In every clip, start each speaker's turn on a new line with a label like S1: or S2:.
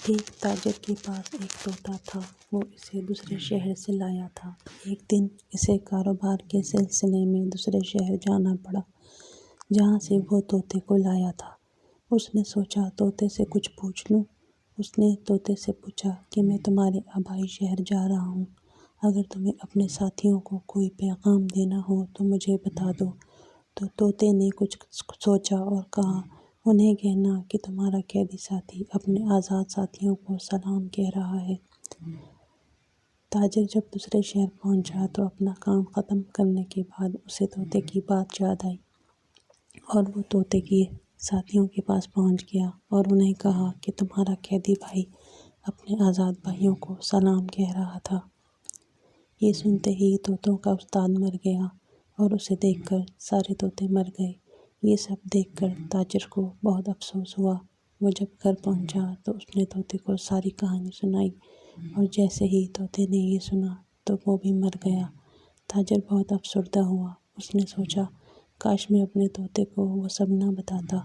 S1: ایک تاجر کے پاس ایک طوطا تھا، وہ اسے دوسرے شہر سے لایا تھا۔ ایک دن اسے کاروبار کے سلسلے میں دوسرے شہر جانا پڑا جہاں سے وہ طوطے کو لایا تھا۔ اس نے سوچا طوطے سے کچھ پوچھ لوں۔ اس نے طوطے سے پوچھا کہ میں تمہارے آبائی شہر جا رہا ہوں، اگر تمہیں اپنے ساتھیوں کو کوئی پیغام دینا ہو تو مجھے بتا دو۔ تو طوطے نے کچھ سوچا اور کہا، انہیں کہنا کہ تمہارا قیدی ساتھی اپنے آزاد ساتھیوں کو سلام کہہ رہا ہے۔ تاجر جب دوسرے شہر پہنچا تو اپنا کام ختم کرنے کے بعد اسے طوطے کی بات یاد آئی اور وہ طوطے کے ساتھیوں کے پاس پہنچ گیا اور انہیں کہا کہ تمہارا قیدی بھائی اپنے آزاد بھائیوں کو سلام کہہ رہا تھا۔ یہ سنتے ہی طوطوں کا استاد مر گیا اور اسے دیکھ کر سارے طوطے مر گئے۔ یہ سب دیکھ کر تاجر کو بہت افسوس ہوا۔ وہ جب گھر پہنچا تو اس نے طوطے کو ساری کہانی سنائی اور جیسے ہی طوطے نے یہ سنا تو وہ بھی مر گیا۔ تاجر بہت افسردہ ہوا۔ اس نے سوچا کاش میں اپنے طوطے کو وہ سب نہ بتاتا۔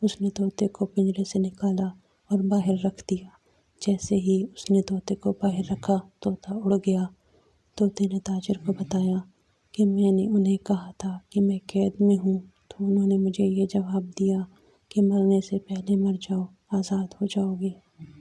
S1: اس نے طوطے کو پنجرے سے نکالا اور باہر رکھ دیا۔ جیسے ہی اس نے طوطے کو باہر رکھا، طوطا اڑ گیا۔ طوطے نے تاجر کو بتایا کہ میں نے انہیں کہا تھا کہ میں قید میں ہوں تو انہوں نے مجھے یہ جواب دیا کہ مرنے سے پہلے مر جاؤ، آزاد ہو جاؤ گے۔